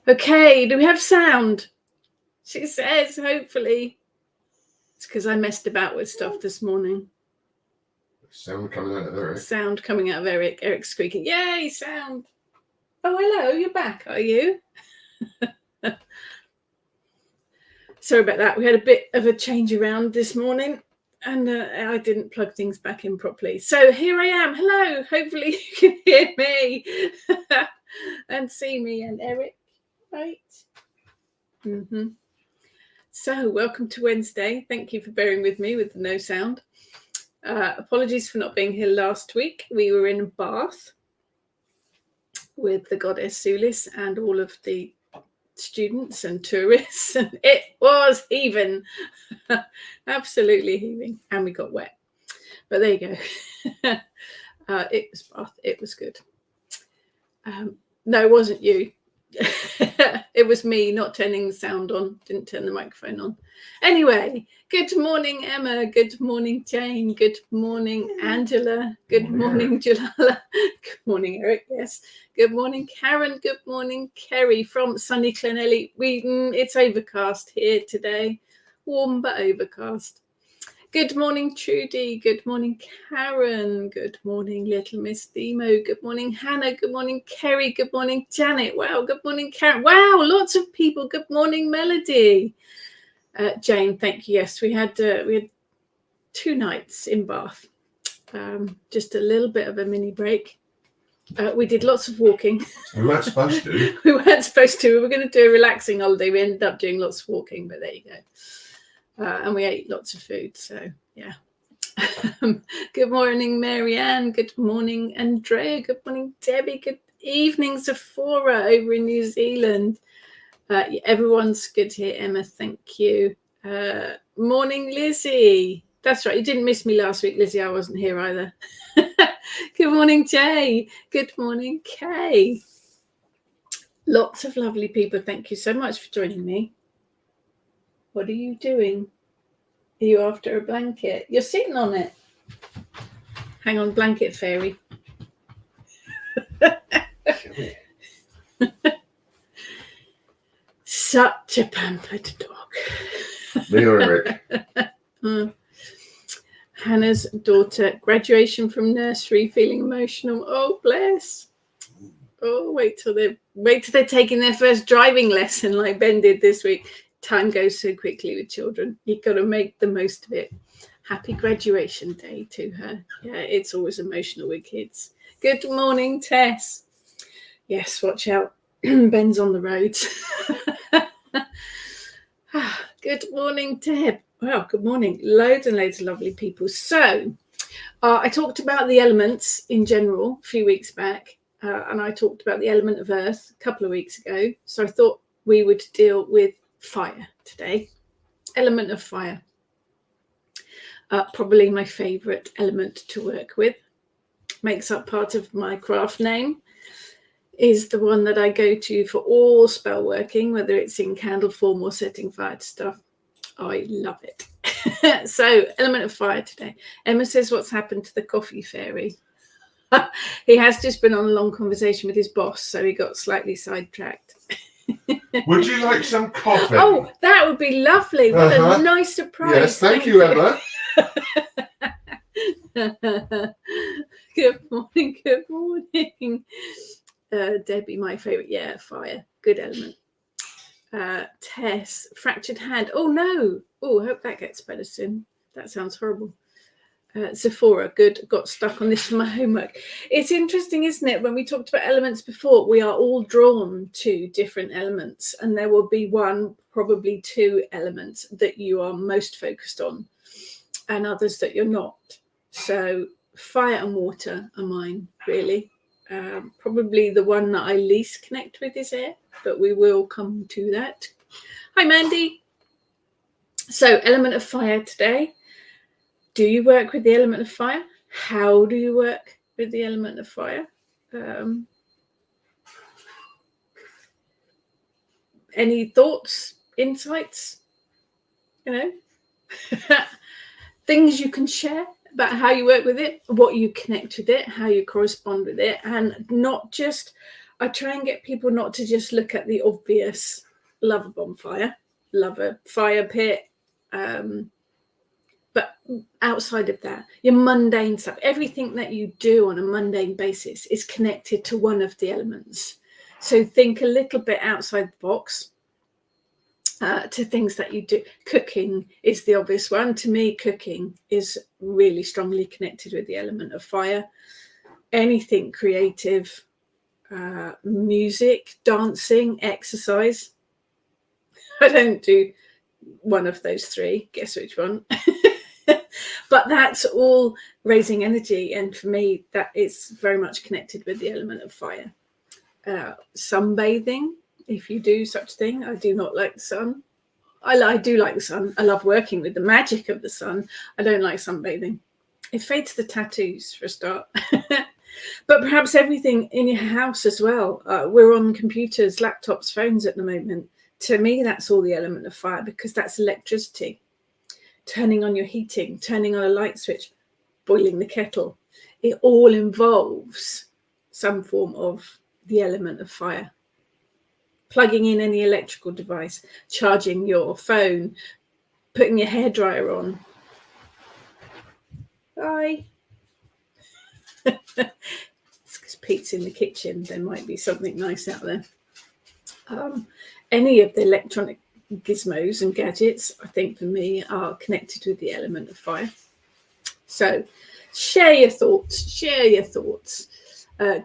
Okay, do we have sound? She says, hopefully. It's because I messed about with stuff this morning. Sound coming out of Eric. Sound coming out of Eric. Eric's squeaking. Yay, sound. Oh, hello, you're back, are you? Sorry about that. We had a bit of a change around this morning and I didn't plug things back in properly. So here I am. Hello. Hopefully you can hear me and see me and Eric, right? Mm-hmm. So welcome to Wednesday. Thank you for bearing with me with the no sound. Apologies for not being here last week. We were in Bath with the goddess Sulis and all of the students and tourists, and it was heaving. Absolutely heaving, and we got wet, but there you go. It was Bath. It was good. No, it wasn't you. It was me not turning the sound on, didn't turn the microphone on. Anyway, good morning, Emma. Good morning, Jane. Good morning, Angela. Good morning, Jalala. Good morning, Eric. Yes. Good morning, Karen. Good morning, Kerry from sunny Clonelly. It's overcast here today. Warm but overcast. Good morning, Trudy. Good morning, Karen. Good morning, little Miss Demo. Good morning, Hannah. Good morning, Kerry. Good morning, Janet. Wow. Good morning, Karen. Wow, lots of people. Good morning, Melody. Jane, thank you. Yes, we had 2 nights in Bath. Just a little bit of a mini break. We did lots of walking. We weren't supposed to. We weren't supposed to. We were going to do a relaxing holiday. We ended up doing lots of walking, but there you go. And we ate lots of food. So, yeah. Good morning, Marianne. Good morning, Andrea. Good morning, Debbie. Good evening, Sephora over in New Zealand. Everyone's good here, Emma. Thank you. Morning, Lizzie. That's right. You didn't miss me last week, Lizzie. I wasn't here either. Good morning, Jay. Good morning, Kay. Lots of lovely people. Thank you so much for joining me. What are you doing? Are you after a blanket? You're sitting on it. Hang on, blanket fairy. Such a pampered dog. Me or Eric? Hannah's daughter, graduation from nursery, feeling emotional. Oh, bless. Oh, wait till they're taking their first driving lesson like Ben did this week. Time goes so quickly with children. You've got to make the most of it. Happy graduation day to her. Yeah, it's always emotional with kids. Good morning, Tess. Yes, watch out. Ben's on the roads. Good morning, Deb. Wow, good morning. Loads and loads of lovely people. So I talked about the elements in general a few weeks back, and I talked about the element of earth a couple of weeks ago. So I thought we would deal with fire today. Element of fire. Probably my favourite element to work with. Makes up part of my craft name. Is the one that I go to for all spell working, whether it's in candle form or setting fire to stuff. I love it. So, element of fire today. Emma says, what's happened to the coffee fairy? He has just been on a long conversation with his boss, so he got slightly sidetracked. Would you like some coffee? Oh, that would be lovely. What a nice surprise. Yes, thank you, Emma. Good morning, good morning. Debbie, my favourite. Yeah, fire. Good element. Tess, fractured hand. Oh, no. Oh, I hope that gets better soon. That sounds horrible. Sephora, good. Got stuck on this for my homework. It's interesting, isn't it? When we talked about elements before, we are all drawn to different elements, and there will be one, probably 2 elements that you are most focused on, and others that you're not. So fire and water are mine, really. Probably the one that I least connect with is air, but we will come to that. Hi, Mandy. So, element of fire today. Do you work with the element of fire? How do you work with the element of fire? Any thoughts, insights? Things you can share about how you work with it, what you connect with it, how you correspond with it, and not just, I try and get people not to just look at the obvious, love a bonfire, love a fire pit, but outside of that, your mundane stuff, everything that you do on a mundane basis is connected to one of the elements. So think a little bit outside the box. To things that you do. Cooking is the obvious one. To me, cooking is really strongly connected with the element of fire. Anything creative, music, dancing, exercise. I don't do one of those three. Guess which one? But that's all raising energy. And for me, that is very much connected with the element of fire. Sunbathing, if you do such thing. I do not like the sun. I do like the sun. I love working with the magic of the sun. I don't like sunbathing. It fades the tattoos for a start. But perhaps everything in your house as well. We're on computers, laptops, phones at the moment. To me, that's all the element of fire, because that's electricity. Turning on your heating, turning on a light switch, boiling the kettle. It all involves some form of the element of fire. Plugging in any electrical device, charging your phone, putting your hairdryer on. Bye. It's because Pete's in the kitchen. There might be something nice out there. Any of the electronic gizmos and gadgets, I think for me, are connected with the element of fire. So share your thoughts.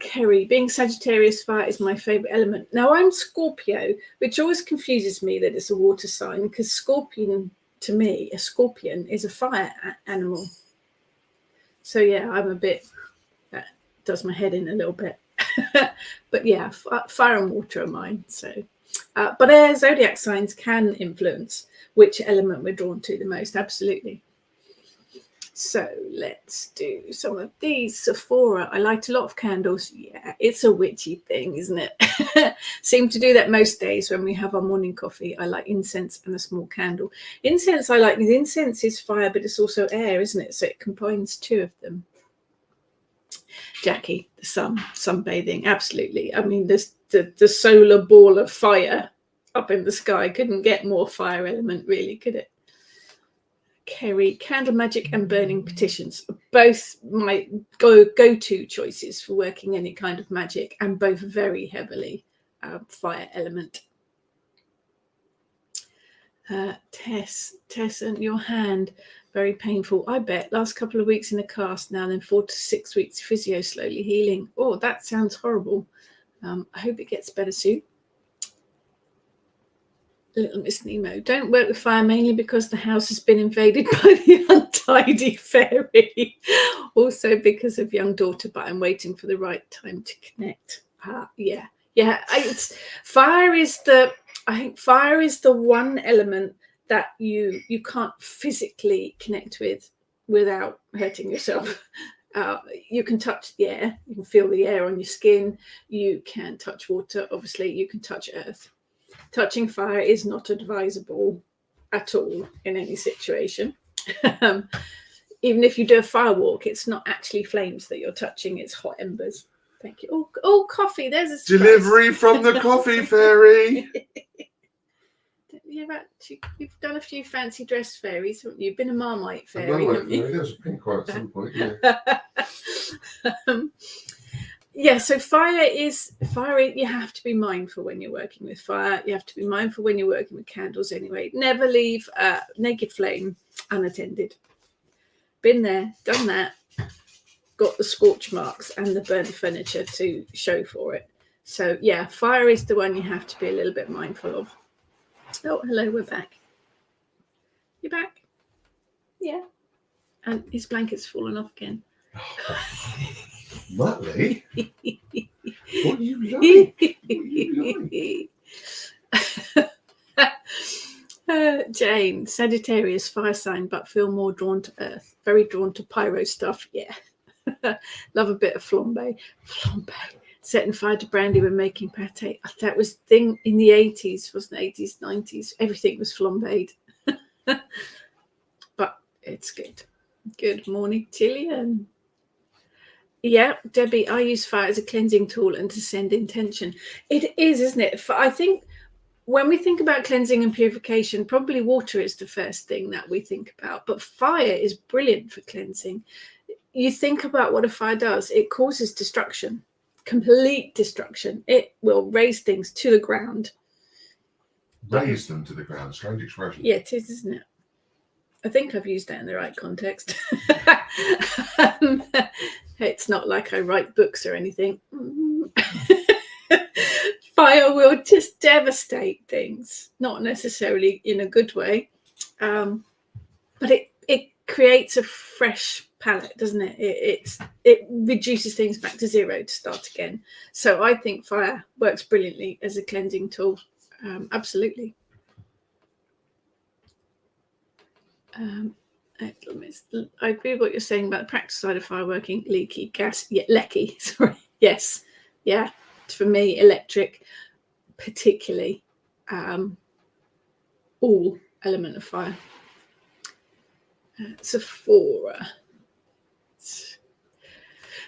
Kerry, being Sagittarius, fire is my favourite element. Now, I'm Scorpio, which always confuses me that it's a water sign, because Scorpion, to me, a scorpion is a fire animal. So, yeah, I'm a bit, that does my head in a little bit. But, yeah, fire and water are mine. So, but our zodiac signs can influence which element we're drawn to the most, absolutely. So let's do some of these. Sephora. I light a lot of candles. Yeah, it's a witchy thing, isn't it? Seem to do that most days when we have our morning coffee. I like incense and a small candle. Incense I like, because incense is fire, but it's also air, isn't it? So it combines two of them. Jackie, the sunbathing, absolutely. I mean, the solar ball of fire up in the sky couldn't get more fire element, really, could it? Kerry, candle magic and burning petitions, both my go-to choices for working any kind of magic, and both very heavily fire element. Tess, and your hand, very painful. I bet. Last couple of weeks in a cast now, then 4 to 6 weeks physio, slowly healing. Oh, that sounds horrible. I hope it gets better soon. Little Miss Nemo, don't work with fire mainly because the house has been invaded by the untidy fairy. Also because of young daughter, but I'm waiting for the right time to connect. Yeah. Fire is the one element that you can't physically connect with without hurting yourself. You can touch the air, you can feel the air on your skin, you can touch water, obviously, you can touch earth. Touching fire is not advisable at all in any situation. Even if you do a fire walk, it's not actually flames that you're touching, it's hot embers. Thank you. Oh, coffee, there's a surprise. Delivery from the coffee fairy. You've done a few fancy dress fairies, haven't you? You've been a Marmite fairy, haven't you? There was a pink one at some point, yeah. Yeah, so fire, you have to be mindful when you're working with fire. You have to be mindful when you're working with candles anyway. Never leave a naked flame unattended. Been there, done that, got the scorch marks and the burnt furniture to show for it. So yeah, fire is the one you have to be a little bit mindful of. Oh, hello, we're back. You're back? Yeah. And his blanket's fallen off again. Muttley? What are you like? Jane, Sagittarius, fire sign, but feel more drawn to earth. Very drawn to pyro stuff. Yeah. Love a bit of flambe. Setting fire to brandy when making pate. That was the thing in the 80s, wasn't it? 80s, 90s. Everything was flambéed. But it's good. Good morning, Gillian. Yeah, Debbie, I use fire as a cleansing tool and to send intention. It is, isn't it? I think when we think about cleansing and purification, probably water is the first thing that we think about, but fire is brilliant for cleansing. You think about what a fire does. It causes destruction, complete destruction. It will raise things to the ground. Raise them to the ground. Strange expression. Yeah, it is, isn't it? I think I've used that in the right context. It's not like I write books or anything. Fire will just devastate things, not necessarily in a good way, but it creates a fresh palette, doesn't it? It reduces things back to zero to start again. So I think fire works brilliantly as a cleansing tool. Absolutely. I agree with what you're saying about the practical side of fireworking. Leaky gas, yeah, lecky. Sorry, yes, yeah. For me, electric, particularly, all element of fire. Sephora.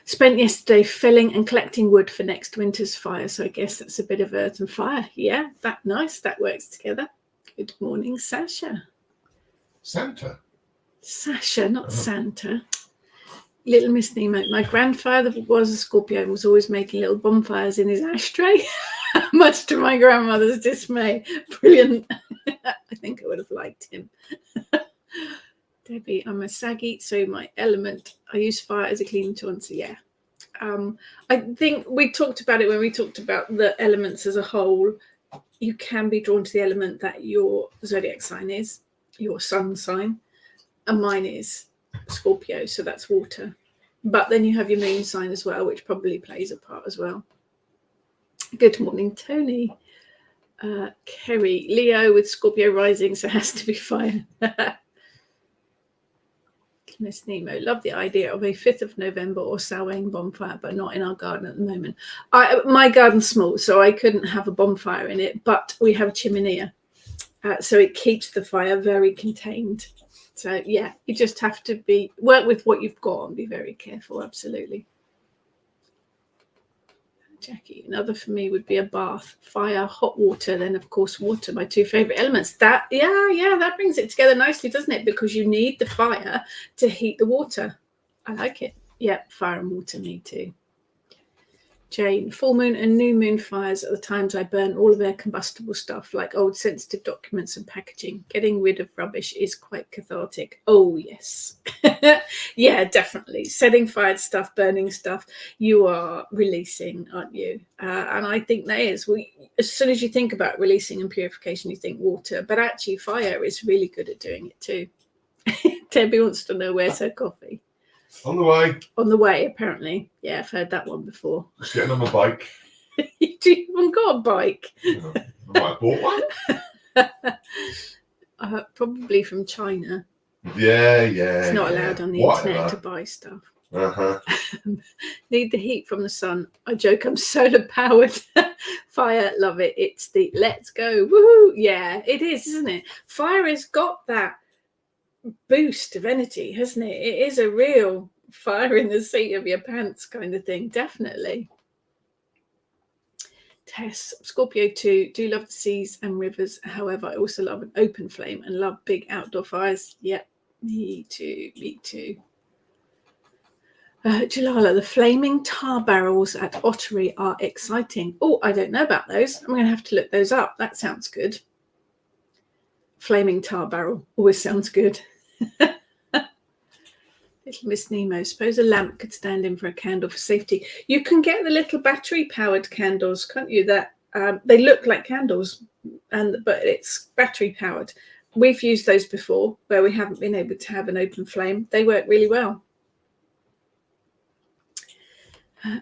Spent yesterday felling and collecting wood for next winter's fire, so I guess that's a bit of earth and fire. Yeah, nice. That works together. Good morning, Sasha. Sasha, not Santa. Little Miss Nemo. My grandfather was a Scorpio and was always making little bonfires in his ashtray, much to my grandmother's dismay. Brilliant. I think I would have liked him. Debbie, I'm a saggy, so my element, I use fire as a cleaning tool. So yeah. I think we talked about it when we talked about the elements as a whole. You can be drawn to the element that your zodiac sign is, your sun sign, and mine is Scorpio, so that's water. But then you have your moon sign as well, which probably plays a part as well. Good morning, Tony. Kerry, Leo with Scorpio rising, so it has to be fire. Miss Nemo, love the idea of a 5th of November or Samhain bonfire, but not in our garden at the moment. My garden's small, so I couldn't have a bonfire in it, but we have a chimney, so it keeps the fire very contained. So yeah, you just have to work with what you've got and be very careful. Absolutely. Jackie, another for me would be a bath, fire, hot water, then of course water, my two favorite elements. That brings it together nicely, doesn't it? Because you need the fire to heat the water. I like it. Yeah, fire and water, me too. Jane, full moon and new moon fires are the times I burn all of their combustible stuff, like old sensitive documents and packaging. Getting rid of rubbish is quite cathartic. Oh, yes. Yeah, definitely. Setting fire to stuff, burning stuff, you are releasing, aren't you? And I think that is. As soon as you think about releasing and purification, you think water. But actually, fire is really good at doing it too. Debbie wants to know where's her coffee. On the way. On the way, apparently. Yeah, I've heard that one before. Just getting on my bike. You haven't got a bike? I might have bought one. Probably from China. Yeah. It's not allowed on the internet to buy stuff. Need the heat from the sun. I joke, I'm solar powered. Fire, love it. It's the let's go. Woohoo. Yeah, it is, isn't it? Fire has got that boost of energy, hasn't it? It is a real fire in the seat of your pants kind of thing, definitely. Tess, Scorpio 2, do love the seas and rivers. However, I also love an open flame and love big outdoor fires. Yep, me too. Jalala, the flaming tar barrels at Ottery are exciting. Oh, I don't know about those. I'm going to have to look those up. That sounds good. Flaming tar barrel always sounds good. Little Miss Nemo, suppose a lamp could stand in for a candle for safety. You can get the little battery-powered candles, can't you? That they look like candles, but it's battery-powered. We've used those before where we haven't been able to have an open flame. They work really well.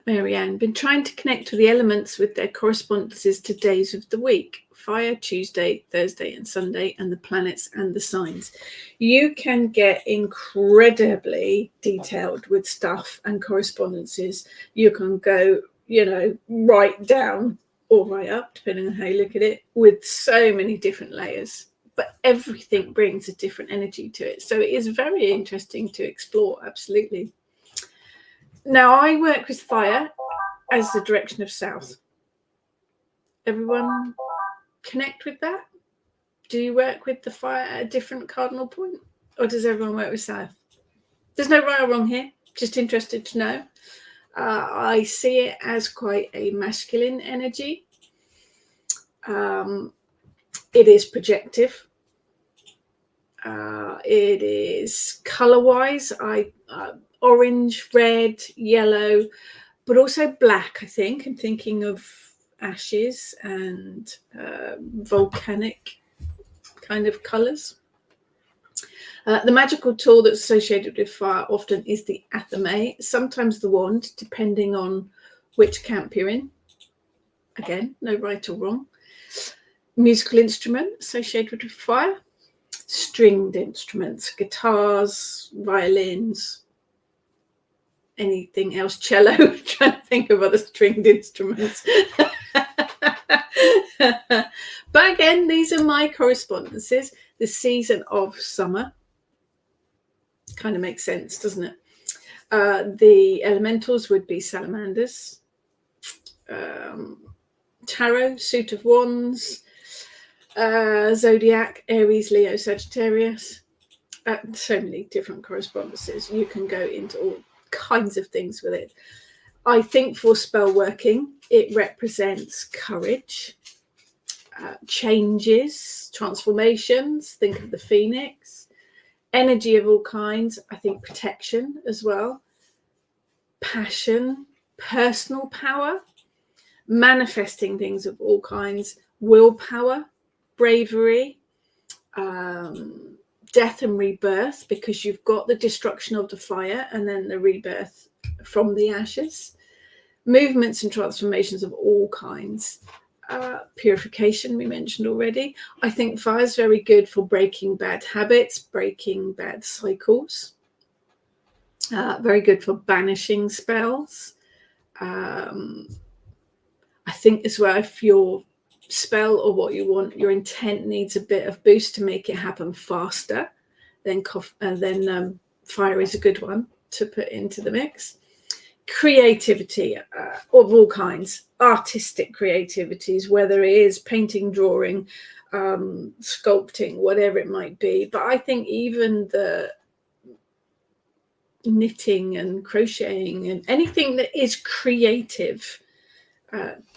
Marianne, been trying to connect with the elements with their correspondences to days of the week. Fire, Tuesday, Thursday and Sunday, and the planets and the signs. You can get incredibly detailed with stuff and correspondences. You can go, right down or right up, depending on how you look at it, with so many different layers. but everything brings a different energy to it. So it is very interesting to explore, absolutely. Now, I work with fire as the direction of south. Everyone connect with that? Do you work with the fire at a different cardinal point? Or does everyone work with south? There's no right or wrong here. Just interested to know. I see it as quite a masculine energy. It is projective. It is color-wise. Orange, red, yellow, but also black, I think. I'm thinking of ashes and volcanic kind of colors. The magical tool that's associated with fire often is the athame, sometimes the wand, depending on which camp you're in. Again, no right or wrong. Musical instrument associated with fire. Stringed instruments, guitars, violins, anything else, cello. Trying to think of other stringed instruments. But again, these are my correspondences. The season of summer kind of makes sense, doesn't it? The elementals would be salamanders, tarot, suit of wands, zodiac, Aries, Leo, Sagittarius. So many different correspondences. You can go into all kinds of things with it. I think for spell working, it represents courage, changes, transformations. Think of the phoenix, energy of all kinds. I think protection as well, passion, personal power, manifesting things of all kinds, willpower, bravery, death and rebirth, because you've got the destruction of the fire and then the rebirth from the ashes, movements and transformations of all kinds, purification we mentioned already. I think fire is very good for breaking bad habits, breaking bad cycles, very good for banishing spells. I think as well, if your spell or what you want, your intent needs a bit of boost to make it happen faster, then fire is a good one to put into the mix. Creativity of all kinds, artistic creativities, whether it is painting, drawing, sculpting, whatever it might be. But I think even the knitting and crocheting and anything that is creative,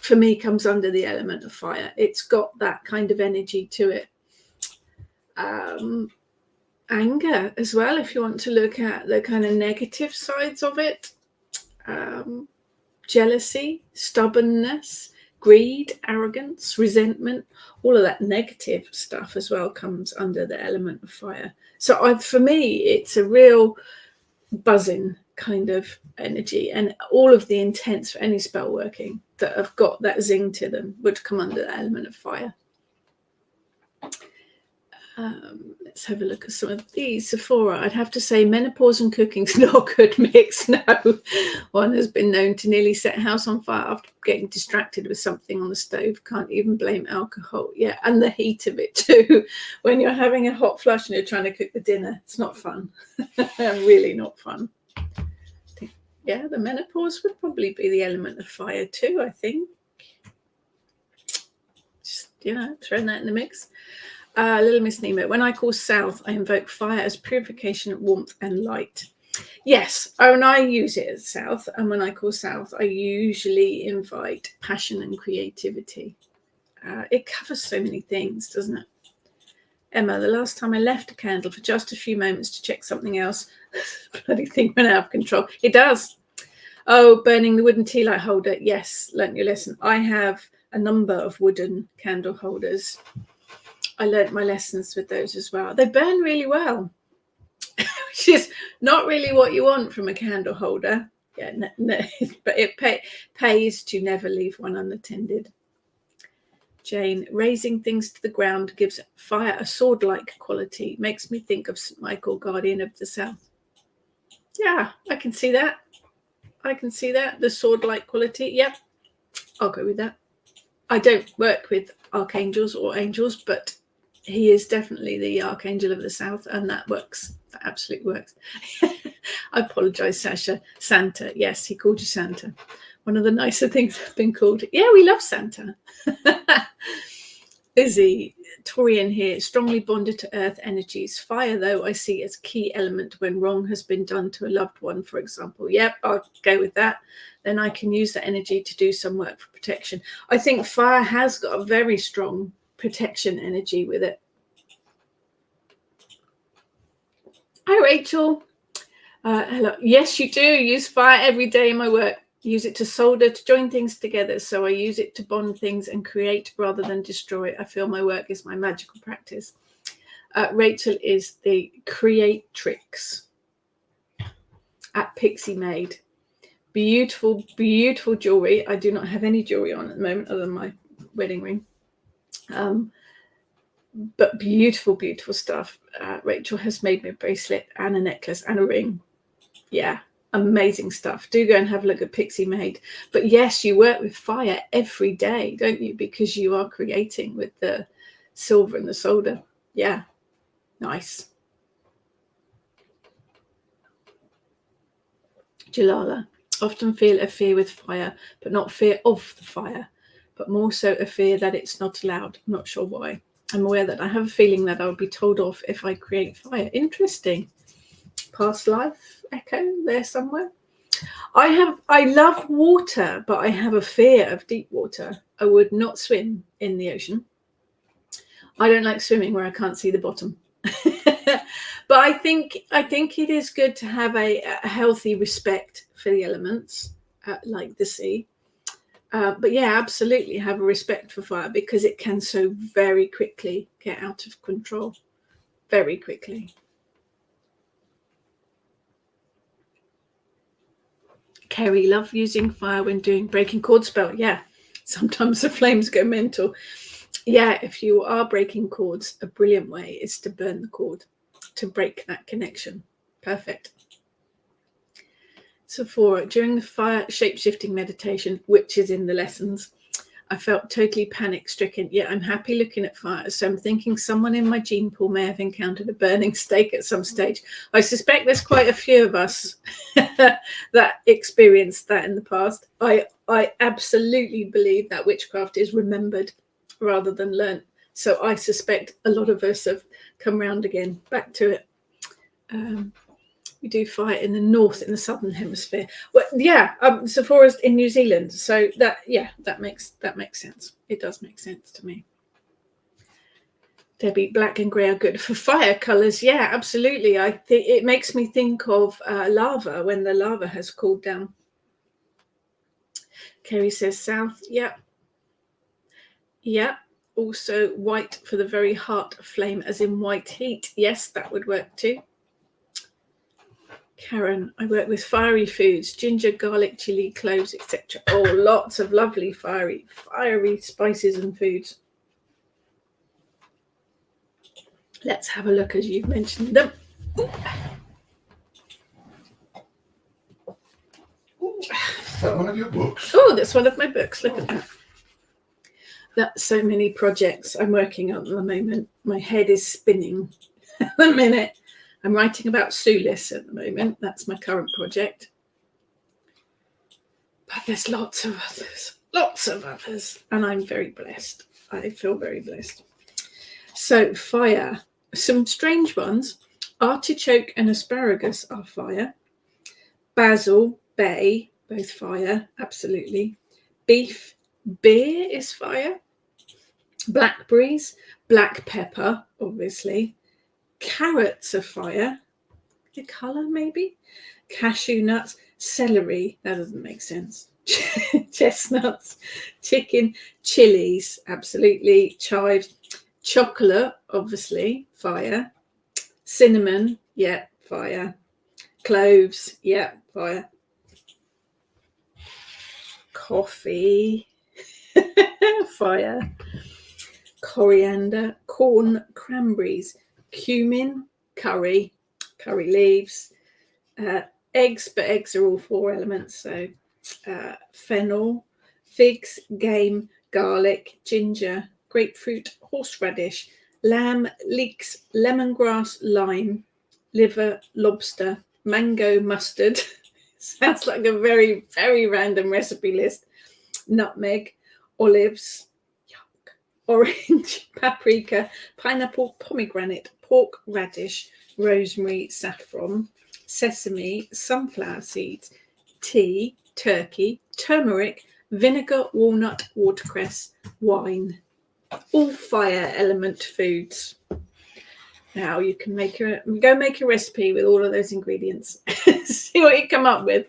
for me, comes under the element of fire. It's got that kind of energy to it. Anger as well, if you want to look at the kind of negative sides of it. Jealousy, stubbornness, greed, arrogance, resentment, all of that negative stuff as well comes under the element of fire. So for me, it's a real buzzing kind of energy, and all of the intents for any spell working that have got that zing to them would come under the element of fire. Let's have a look at some of these. Sephora, I'd have to say menopause and cooking's not a good mix. No, one has been known to nearly set a house on fire after getting distracted with something on the stove. Can't even blame alcohol. Yeah, and the heat of it too. When you're having a hot flush and you're trying to cook the dinner, it's not fun. Really not fun. Yeah, the menopause would probably be the element of fire too, I think. Just, throwing that in the mix. Little Miss Nemo, when I call south, I invoke fire as purification, warmth, and light. Yes, when I use it as south, and when I call south, I usually invite passion and creativity. It covers so many things, doesn't it? Emma, the last time I left a candle for just a few moments to check something else, bloody thing went out of control. It does. Oh, burning the wooden tea light holder. Yes, learnt your lesson. I have a number of wooden candle holders. I learnt my lessons with those as well. They burn really well, which is not really what you want from a candle holder. Yeah, no, but it pays to never leave one unattended. Jane, raising things to the ground gives fire a sword-like quality. Makes me think of St. Michael, Guardian of the South. Yeah, I can see that. The sword-like quality. Yep, I'll go with that. I don't work with archangels or angels, but He is definitely the Archangel of the South, and that works. That absolutely works. I apologise, Sasha. Santa. Yes, he called you Santa. One of the nicer things I've been called. Yeah, we love Santa. Izzy, Torian here, strongly bonded to earth energies. Fire, though, I see as a key element when wrong has been done to a loved one, for example. Yep, I'll go with that. Then I can use that energy to do some work for protection. I think fire has got a very strong protection energy with it. Hi, Rachel. Hello. Yes, you do use fire every day in my work. Use it to solder, to join things together. So I use it to bond things and create rather than destroy. I feel my work is my magical practice. Rachel is the creatrix at Pixie Made. Beautiful, beautiful jewelry. I do not have any jewelry on at the moment other than my wedding ring. But beautiful, beautiful stuff. Rachel has made me a bracelet and a necklace and a ring. Yeah, amazing stuff. Do go and have a look at Pixie Made. But yes, you work with fire every day, don't you? Because you are creating with the silver and the solder. Yeah, nice. Jalala, often feel a fear with fire, but not fear of the fire, but more so a fear that it's not allowed. I'm not sure why. I'm aware that I have a feeling that I'll be told off if I create fire. Interesting. Past life echo there somewhere. I love water, but I have a fear of deep water. I would not swim in the ocean. I don't like swimming where I can't see the bottom. But I think it is good to have a healthy respect for the elements, like the sea. But yeah, absolutely have a respect for fire because it can so very quickly get out of control. Very quickly. Kerry, love using fire when doing breaking cord spell. Yeah, sometimes the flames go mental. Yeah, if you are breaking cords, a brilliant way is to burn the cord, to break that connection. Perfect. Sephora, during the fire shape-shifting meditation, which is in the lessons, I felt totally panic-stricken, yet I'm happy looking at fire. So I'm thinking someone in my gene pool may have encountered a burning stake at some stage. I suspect there's quite a few of us that experienced that in the past. I absolutely believe that witchcraft is remembered rather than learnt. So I suspect a lot of us have come round again, back to it. We do fire in the north, in the southern hemisphere. Well, yeah, Sephora's in New Zealand, so that makes sense. It does make sense to me. Debbie, black and grey are good for fire colours. Yeah, absolutely. I think it makes me think of lava when the lava has cooled down. Kerry says south. Yeah. Also white for the very heart of flame, as in white heat. Yes, that would work too. Karen, I work with fiery foods, ginger, garlic, chili, cloves, etc. Oh, lots of lovely fiery spices and foods. Let's have a look as you've mentioned them. Is that one of your books? Oh, that's one of my books. Look at that. That's so many projects I'm working on at the moment. My head is spinning at the minute. I'm writing about Sulis at the moment. That's my current project. But there's lots of others. And I'm very blessed. I feel very blessed. So fire, some strange ones. Artichoke and asparagus are fire. Basil, bay, both fire, absolutely. Beef, beer is fire. Blackberries, black pepper, obviously. Carrots are fire. The colour, maybe. Cashew nuts, celery, that doesn't make sense. Chestnuts, chicken, chilies, absolutely. Chives, chocolate, obviously, fire. Cinnamon, yeah, fire. Cloves, yeah, fire. Coffee, fire. Coriander, corn, cranberries, cumin, curry leaves, eggs, but eggs are all 4 elements, so fennel, figs, game, garlic, ginger, grapefruit, horseradish, lamb, leeks, lemongrass, lime, liver, lobster, mango, mustard. Sounds like a very, very random recipe list. Nutmeg, olives, yuck, orange, paprika, pineapple, pomegranate, pork, radish, rosemary, saffron, sesame, sunflower seeds, tea, turkey, turmeric, vinegar, walnut, watercress, wine. All fire element foods. Now you can go make a recipe with all of those ingredients. See what you come up with.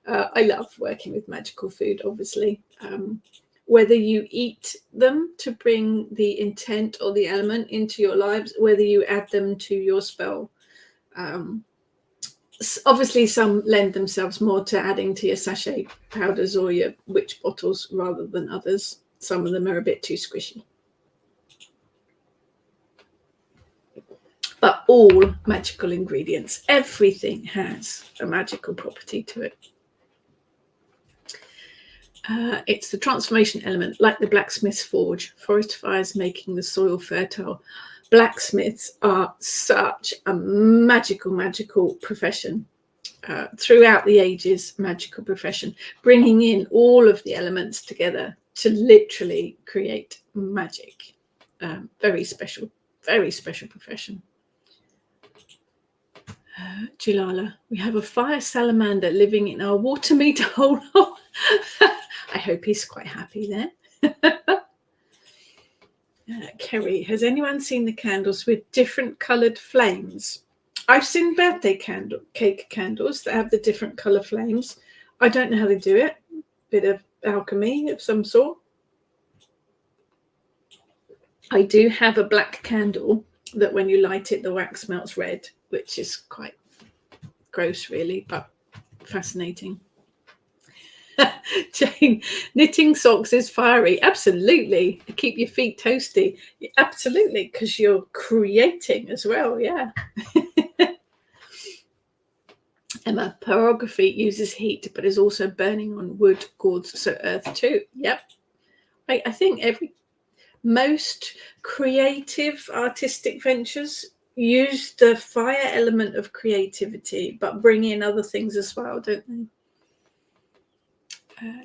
I love working with magical food, obviously. Whether you eat them to bring the intent or the element into your lives, whether you add them to your spell. Obviously, some lend themselves more to adding to your sachet powders or your witch bottles rather than others. Some of them are a bit too squishy. But all magical ingredients, everything has a magical property to it. It's the transformation element, like the blacksmith's forge. Forest fires making the soil fertile. Blacksmiths are such a magical profession. Throughout the ages, magical profession, bringing in all of the elements together to literally create magic. Very special profession. Jilala, we have a fire salamander living in our water meter hole. I hope he's quite happy there. Kerry, has anyone seen the candles with different coloured flames? I've seen birthday cake candles that have the different colour flames. I don't know how they do it. Bit of alchemy of some sort. I do have a black candle that when you light it, the wax melts red, which is quite gross, really, but fascinating. Jane, knitting socks is fiery. Absolutely. Keep your feet toasty. Absolutely, because you're creating as well. Yeah. Emma, pyrography uses heat, but is also burning on wood, gourds, so earth too. Yep. I think most creative artistic ventures use the fire element of creativity, but bring in other things as well, don't they?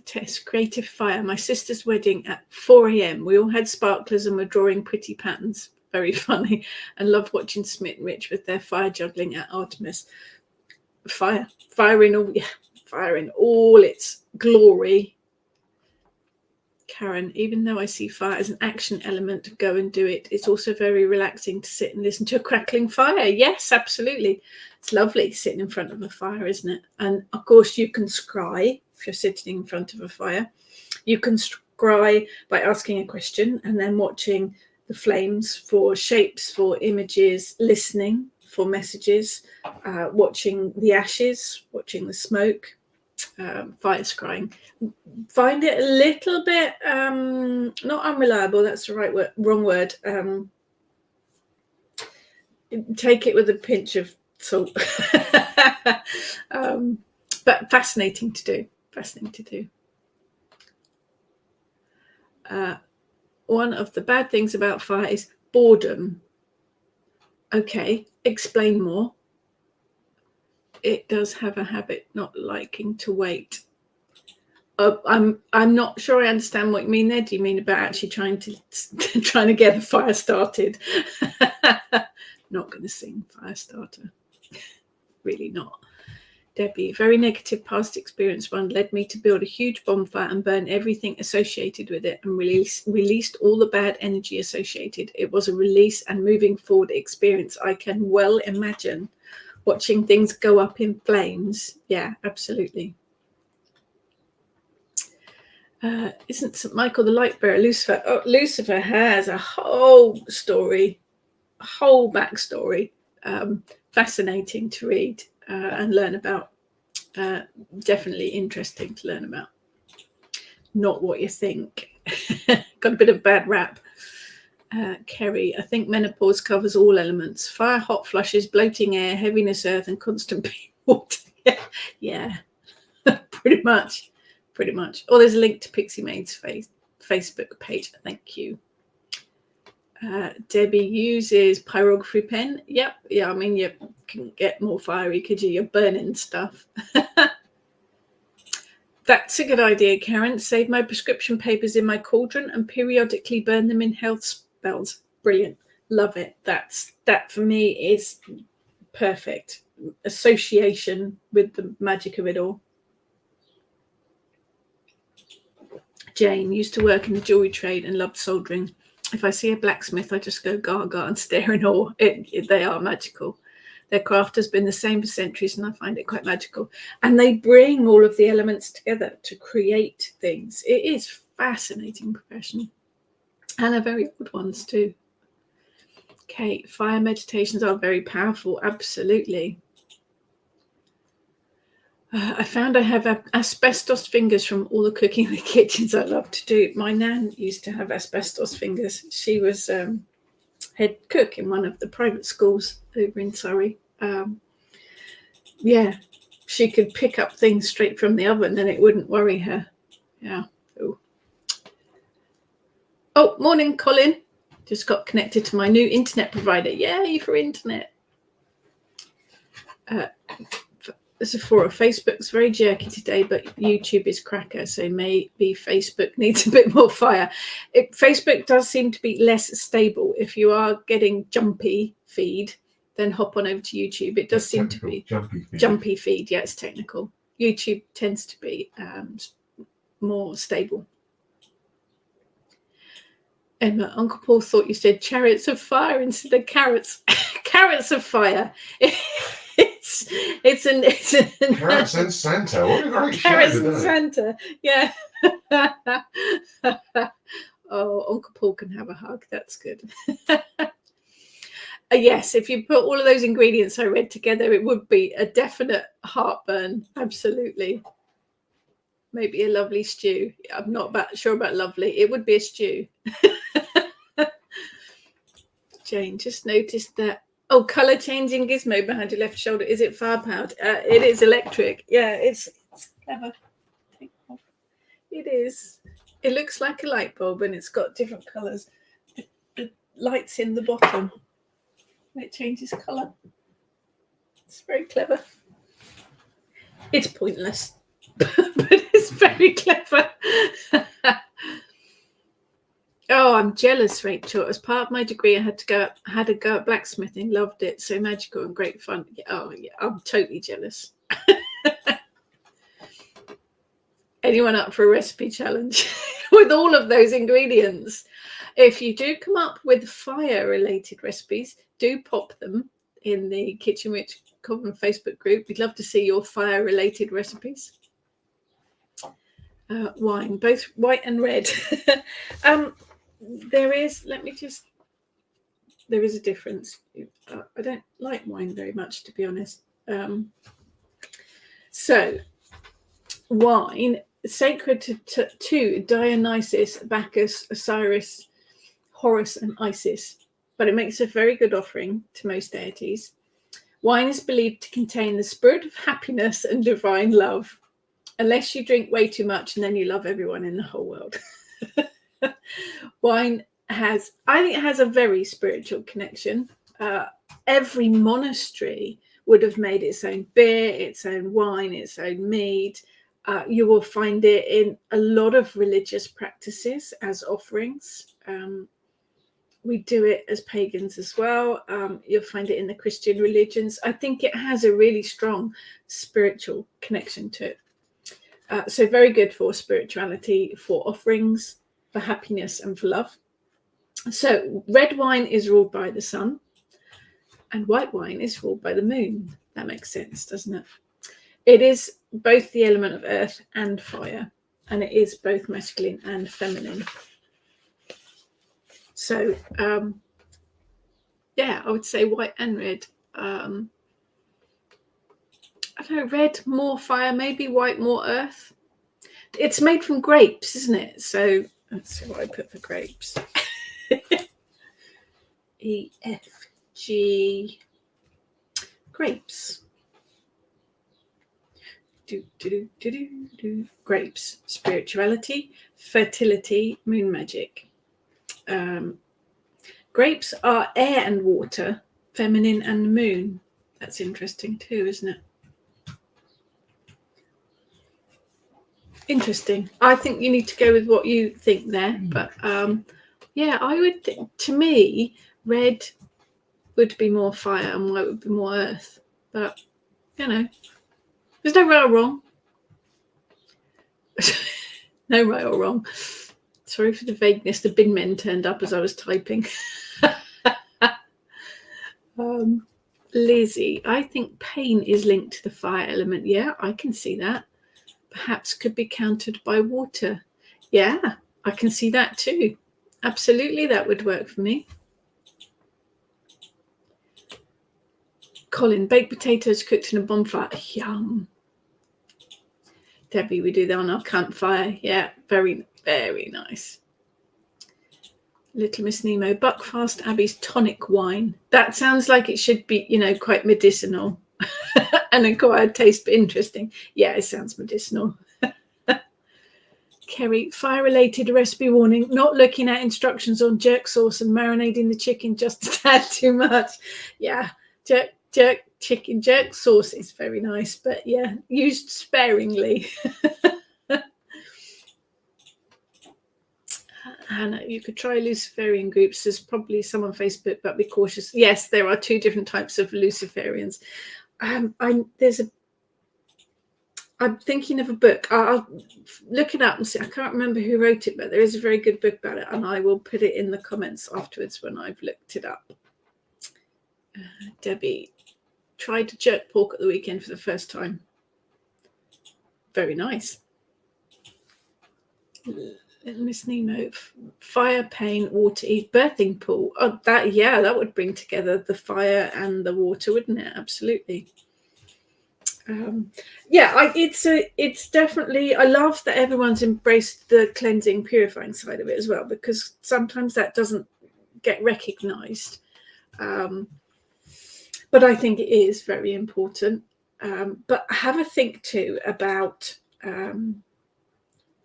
Tess, creative fire. My sister's wedding at 4 a.m. We all had sparklers and were drawing pretty patterns. Very funny. And loved watching Smith and Rich with their fire juggling at Artemis. Fire in all its glory. Karen, even though I see fire as an action element, go and do it. It's also very relaxing to sit and listen to a crackling fire. Yes, absolutely. It's lovely sitting in front of a fire, isn't it? And of course, you can scry if you're sitting in front of a fire. You can scry by asking a question and then watching the flames for shapes, for images, listening for messages, watching the ashes, watching the smoke. Fire scrying. Find it a little bit not unreliable, that's the right word, wrong word. Take it with a pinch of salt. But fascinating to do. One of the bad things about fire is boredom. Okay, explain more. It does have a habit not liking to wait. I'm not sure I understand what you mean there. Do you mean about actually trying to get the fire started? Not going to sing fire starter. Really not. Debbie, very negative past experience one led me to build a huge bonfire and burn everything associated with it and released all the bad energy associated. It was a release and moving forward experience. I can well imagine watching things go up in flames. Yeah, absolutely. Isn't St. Michael the light bearer? Lucifer. Oh, Lucifer has a whole story, a whole backstory. Fascinating to read and learn about. Definitely interesting to learn about. Not what you think. Got a bit of bad rap. Kerry, I think menopause covers all elements. Fire, hot flushes, bloating air, heaviness earth, and constant water. Yeah. Pretty much. Oh, there's a link to Pixie Maid's Facebook page. Thank you. Debbie uses pyrography pen. Yep. Yeah, I mean, you can get more fiery, could you? You're burning stuff. That's a good idea, Karen. Save my prescription papers in my cauldron and periodically burn them in health spells. Brilliant. Love it. That for me is perfect. Association with the magic of it all. Jane used to work in the jewelry trade and loved soldering. If I see a blacksmith, I just go gaga and stare in awe. They are magical. Their craft has been the same for centuries, and I find it quite magical. And they bring all of the elements together to create things. It is fascinating profession, and they're very old ones too. Okay, fire meditations are very powerful. Absolutely. I found I have asbestos fingers from all the cooking in the kitchens I love to do. My nan used to have asbestos fingers. She was head cook in one of the private schools over in Surrey. Yeah, she could pick up things straight from the oven and it wouldn't worry her. Yeah. Oh, morning, Colin. Just got connected to my new internet provider. Yay for internet. Sephora, Facebook's very jerky today, but YouTube is cracker, so maybe Facebook needs a bit more fire. Facebook does seem to be less stable. If you are getting jumpy feed, then hop on over to YouTube. It does seem to be jumpy feed. Yeah, it's technical. YouTube tends to be more stable. Emma, Uncle Paul thought you said chariots of fire instead of carrots. Carrots of fire. It's Carrots and Santa. What a great Carrots show and Santa. Yeah. Oh, Uncle Paul can have a hug. That's good. Yes, if you put all of those ingredients I read together, it would be a definite heartburn. Absolutely. Maybe a lovely stew. I'm not sure about lovely. It would be a stew. Jane, just noticed that. Oh, colour changing gizmo behind your left shoulder. Is it fire-powered? It is electric. Yeah, it's clever. It is. It looks like a light bulb and it's got different colours. The light's in the bottom. And it changes colour. It's very clever. It's pointless, but it's very clever. Oh, I'm jealous, Rachel. As part of my degree, I had a go at blacksmithing. Loved it. So magical and great fun. Oh, yeah, I'm totally jealous. Anyone up for a recipe challenge with all of those ingredients? If you do come up with fire-related recipes, do pop them in the Kitchen Witch Common Facebook group. We'd love to see your fire-related recipes. Wine, both white and red. There is a difference. I don't like wine very much, to be honest. So wine, sacred to Dionysus, Bacchus, Osiris, Horus, and Isis, but it makes a very good offering to most deities. Wine is believed to contain the spirit of happiness and divine love, unless you drink way too much and then you love everyone in the whole world. Wine has a very spiritual connection. Every monastery would have made its own beer, its own wine, its own mead. You will find it in a lot of religious practices as offerings. We do it as pagans as well. You'll find it in the Christian religions. I think it has a really strong spiritual connection to it. So very good for spirituality, for offerings, for happiness, and for love. So red wine is ruled by the sun and white wine is ruled by the moon. That makes sense, doesn't it? It is both the element of earth and fire, and it is both masculine and feminine. So, yeah, I would say white and red. I don't know, red more fire, maybe white more earth. It's made from grapes, isn't it? So let's see what I put for grapes. EFG grapes. Grapes, spirituality, fertility, moon magic. Grapes are air and water, feminine and moon. That's interesting too, isn't it? Interesting. I think you need to go with what you think there. But yeah, I would think, to me, red would be more fire and white would be more earth. But, you know, there's no right or wrong. No right or wrong. Sorry for the vagueness. The bin men turned up as I was typing. Lizzie, I think pain is linked to the fire element. Yeah, I can see that. Perhaps could be countered by water. Yeah, I can see that too. Absolutely, that would work for me. Colin, baked potatoes cooked in a bonfire. Yum. Debbie, we do that on our campfire. Yeah, very, very nice. Little Miss Nemo, Buckfast Abbey's tonic wine. That sounds like it should be, quite medicinal and acquired taste, but interesting. Yeah, it sounds medicinal. Kerry, fire-related recipe warning, not looking at instructions on jerk sauce and marinating the chicken just a tad too much. Yeah, jerk chicken jerk sauce is very nice, but yeah, used sparingly. Hannah, you could try Luciferian groups. There's probably some on Facebook, but be cautious. Yes, there are two different types of Luciferians. I'm thinking of a book. I'll look it up and see. I can't remember who wrote it, but there is a very good book about it, and I will put it in the comments afterwards when I've looked it up. Debbie tried to jerk pork at the weekend for the first time. Very nice. Miss Nemo, fire, pain, water, eat, birthing pool. Oh, that would bring together the fire and the water, wouldn't it? Absolutely. It's definitely, I love that everyone's embraced the cleansing, purifying side of it as well, because sometimes that doesn't get recognized. But I think it is very important. But have a think too about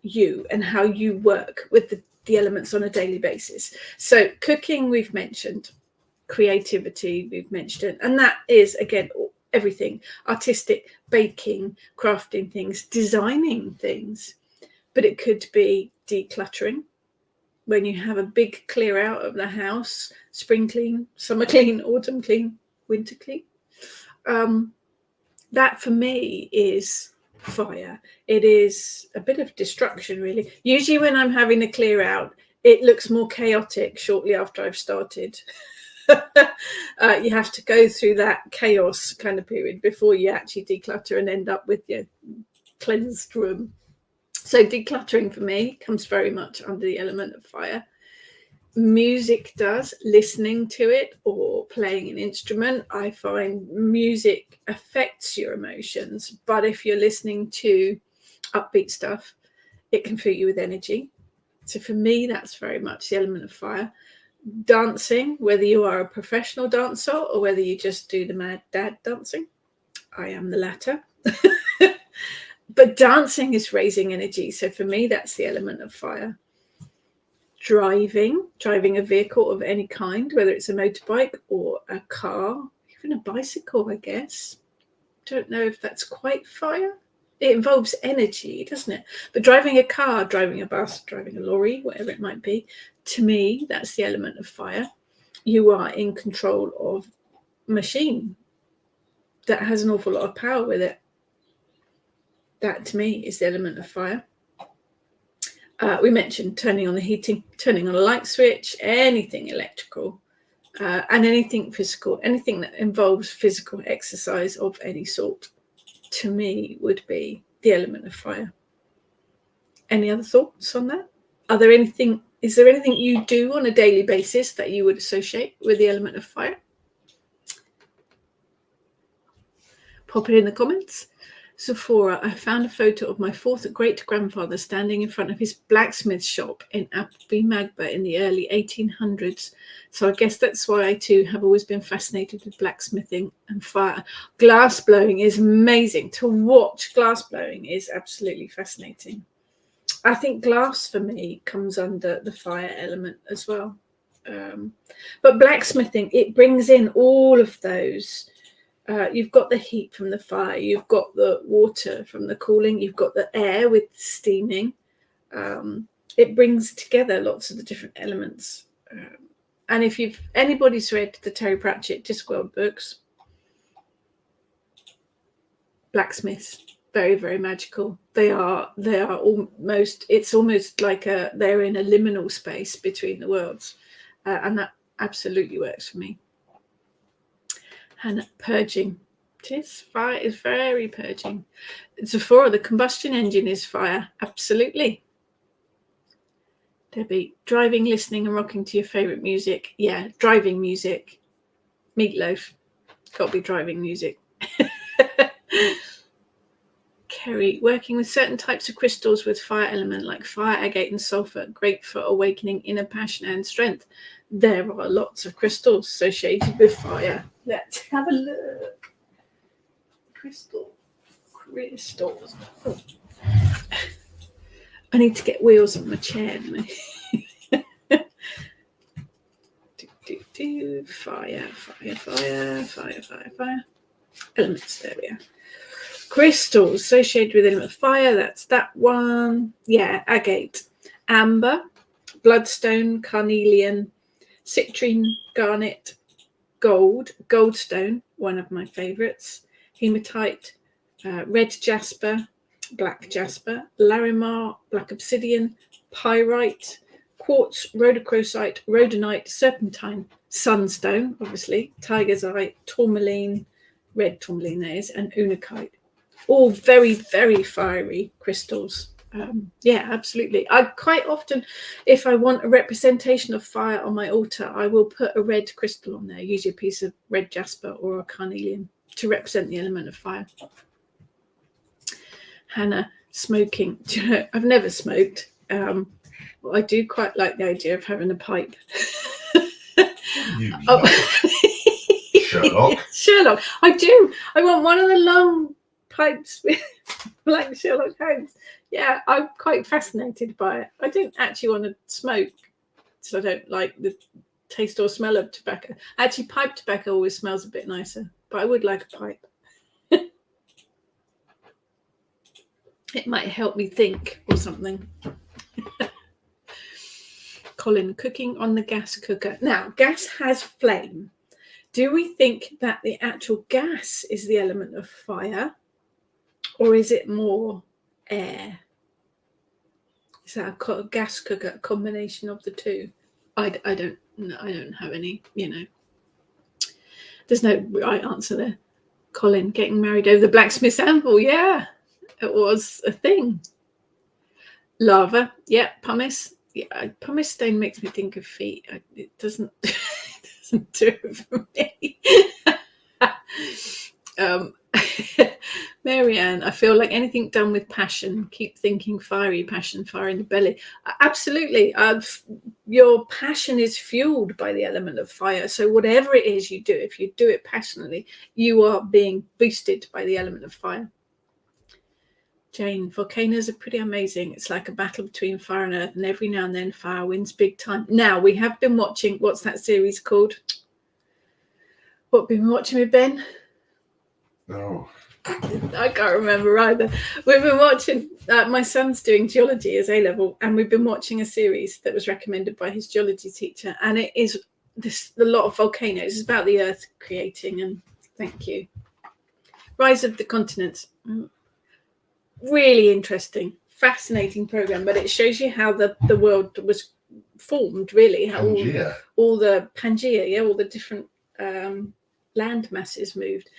you and how you work with the elements on a daily basis. So cooking, we've mentioned. Creativity, we've mentioned. And that is, again, everything: artistic, baking, crafting things, designing things. But it could be decluttering, when you have a big clear out of the house, spring clean, summer clean, autumn clean, winter clean. That for me is fire. It is a bit of destruction, really. Usually when I'm having a clear out, it looks more chaotic shortly after I've started. You have to go through that chaos kind of period before you actually declutter and end up with your cleansed room. So decluttering for me comes very much under the element of fire. Music does, listening to it or playing an instrument. I find music affects your emotions, but if you're listening to upbeat stuff, it can fill you with energy. So for me, that's very much the element of fire. Dancing, whether you are a professional dancer or whether you just do the mad dad dancing. I am the latter. But dancing is raising energy. So for me, that's the element of fire. Driving a vehicle of any kind, whether it's a motorbike or a car, even a bicycle, I guess. Don't know if that's quite fire. It involves energy, doesn't it? But driving a car, driving a bus, driving a lorry, whatever it might be, to me, that's the element of fire. You are in control of a machine that has an awful lot of power with it. That, to me, is the element of fire. We mentioned turning on the heating, turning on a light switch, anything electrical, and anything physical, anything that involves physical exercise of any sort, to me, would be the element of fire. Any other thoughts on that? Is there anything you do on a daily basis that you would associate with the element of fire? Pop it in the comments. Sephora, I found a photo of my fourth great-grandfather standing in front of his blacksmith shop in Appleby, Magba in the early 1800s. So I guess that's why I too have always been fascinated with blacksmithing and fire. Glass blowing is amazing. To watch glass blowing is absolutely fascinating. I think glass for me comes under the fire element as well. But blacksmithing, it brings in all of those. You've got the heat from the fire, you've got the water from the cooling, you've got the air with steaming. It brings together lots of the different elements. And if anybody's read the Terry Pratchett Discworld books, blacksmiths, very, very magical. They are almost, it's almost like they're in a liminal space between the worlds. And that absolutely works for me. And purging. Fire is very purging. Sephora, the combustion engine is fire. Absolutely. Debbie, driving, listening and rocking to your favourite music. Yeah, driving music. Meatloaf. Got to be driving music. Kerry, working with certain types of crystals with fire element like fire, agate and sulfur. Great for awakening inner passion and strength. There are lots of crystals associated with fire. Let's have a look. Crystals. Oh. I need to get wheels on my chair. Fire. Elements, there we are. Crystals associated with element of fire, that's that one. Yeah, agate. Amber, bloodstone, carnelian, citrine, garnet, gold, goldstone, one of my favourites, hematite, red jasper, black jasper, larimar, black obsidian, pyrite, quartz, rhodochrosite, rhodonite, serpentine, sunstone, obviously, tiger's eye, tourmaline, red tourmaline there is, and unakite. All very, very fiery crystals. Yeah, absolutely. I quite often, if I want a representation of fire on my altar, I will put a red crystal on there, usually a piece of red jasper or a carnelian to represent the element of fire. Hannah, smoking. Do you know, I've never smoked. Well, I do quite like the idea of having a pipe. Sherlock. I do. I want one of the long pipes with like Sherlock Holmes. Yeah, I'm quite fascinated by it. I don't actually want to smoke, so I don't like the taste or smell of tobacco. Actually, pipe tobacco always smells a bit nicer, but I would like a pipe. It might help me think or something. Colin, cooking on the gas cooker. Now, gas has flame. Do we think that the actual gas is the element of fire, or is it more air? Is that a gas cooker, a combination of the two? I don't have any, There's no right answer there. Colin, getting married over the blacksmith's anvil. Yeah, it was a thing. Lava. Yeah, pumice. Yeah, pumice stone makes me think of feet. It doesn't do it for me. Marianne, I feel like anything done with passion, keep thinking fiery passion, fire in the belly. Absolutely. Your passion is fueled by the element of fire. So whatever it is you do, if you do it passionately, you are being boosted by the element of fire. Jane, volcanoes are pretty amazing. It's like a battle between fire and earth, and every now and then fire wins big time. Now, we have been watching, what's that series called? What have we been watching with Ben? No. I can't remember either. We've been watching, my son's doing geology as A-level, and we've been watching a series that was recommended by his geology teacher, and it is a lot of volcanoes. It's about the earth creating, and thank you. Rise of the Continents. Really interesting, fascinating program, but it shows you how the world was formed, really, how all the Pangea, all the different land masses moved.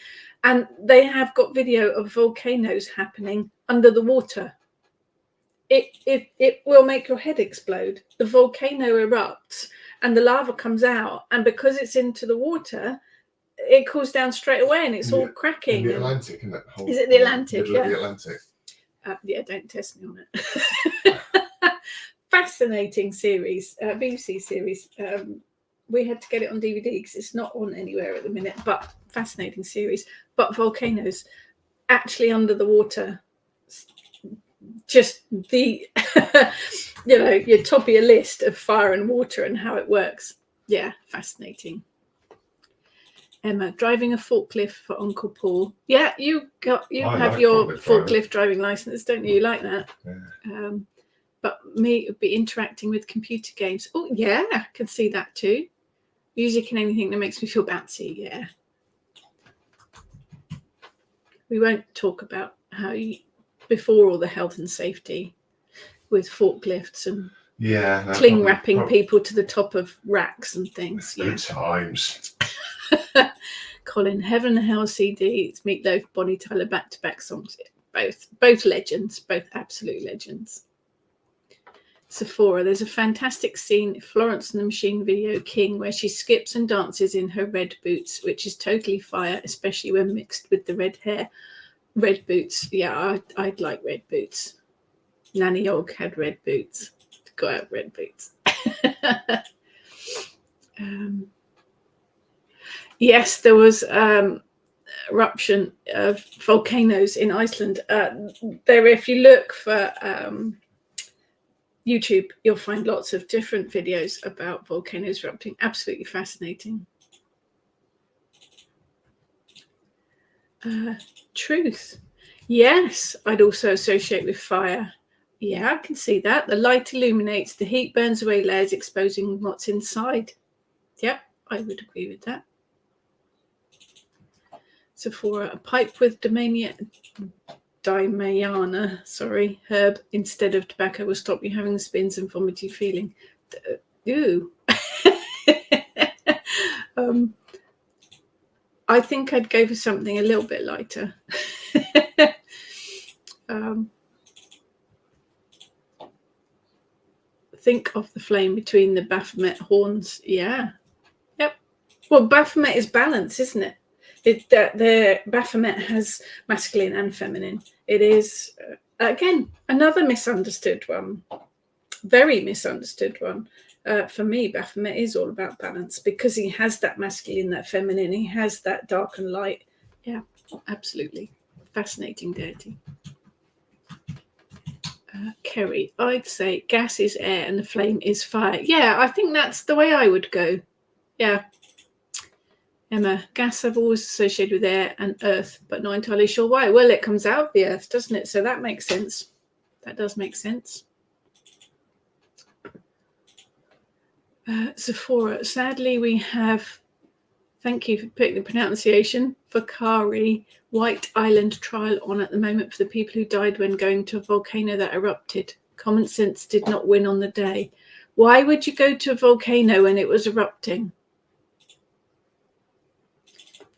And they have got video of volcanoes happening under the water. It will make your head explode. The volcano erupts and the lava comes out, and because it's into the water, it cools down straight away, and it's all cracking. In the Atlantic, isn't it? Is it the Atlantic? Yeah. The Atlantic. Yeah, don't test me on it. Fascinating series, BBC series. We had to get it on DVD because it's not on anywhere at the minute, but fascinating series. But volcanoes actually under the water, just the, your top of your list of fire and water and how it works. Yeah, fascinating. Emma, driving a forklift for Uncle Paul. Yeah, you have like your forklift driving license, don't you? You like that? Yeah. But me, it would be interacting with computer games. Oh, yeah, I can see that too. Music and anything that makes me feel bouncy. Yeah. We won't talk about how before all the health and safety with forklifts and cling wrapping people to the top of racks and things. Good times. Colin, Heaven and Hell CD, it's Meatloaf, Bonnie Tyler, back-to-back songs. Both legends, both absolute legends. Sephora, there's a fantastic scene, Florence and the Machine video King, where she skips and dances in her red boots, which is totally fire, especially when mixed with the red hair. Red boots, yeah, I'd like red boots. Nanny Og had red boots. Got out red boots. Yes, there was eruption of volcanoes in Iceland. There, if you look for YouTube, you'll find lots of different videos about volcanoes erupting. Absolutely fascinating. Truth. Yes, I'd also associate with fire. Yeah, I can see that. The light illuminates, the heat burns away layers, exposing what's inside. Yep, I would agree with that. Sephora, a pipe with Dymana, herb instead of tobacco will stop you having the spins and vomity feeling. Ew. I think I'd go for something a little bit lighter. Think of the flame between the Baphomet horns. Yeah. Yep. Well, Baphomet is balance, isn't it? The Baphomet has masculine and feminine. It is, again, another misunderstood one. Very misunderstood one. For me, Baphomet is all about balance because he has that masculine, that feminine. He has that dark and light. Yeah, absolutely. Fascinating deity. Kerry, I'd say gas is air and the flame is fire. Yeah, I think that's the way I would go. Yeah. Emma, gas I've always associated with air and earth, but not entirely sure why. Well, it comes out of the earth, doesn't it? So that makes sense. That does make sense. Sephora, sadly we have, thank you for picking the pronunciation, Fakari White Island trial on at the moment for the people who died when going to a volcano that erupted. Common sense did not win on the day. Why would you go to a volcano when it was erupting?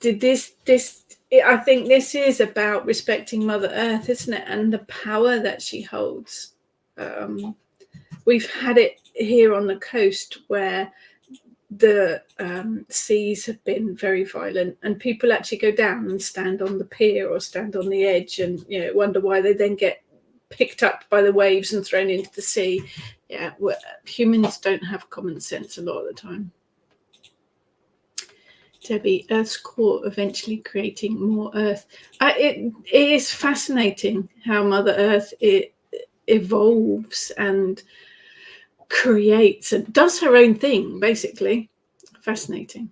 I think this is about respecting Mother Earth, isn't it? And the power that she holds. We've had it here on the coast where the seas have been very violent and people actually go down and stand on the pier or stand on the edge and wonder why they then get picked up by the waves and thrown into the sea. Yeah, humans don't have common sense a lot of the time. Debbie, Earth's core eventually creating more Earth. It is fascinating how Mother Earth evolves and creates and does her own thing, basically. Fascinating.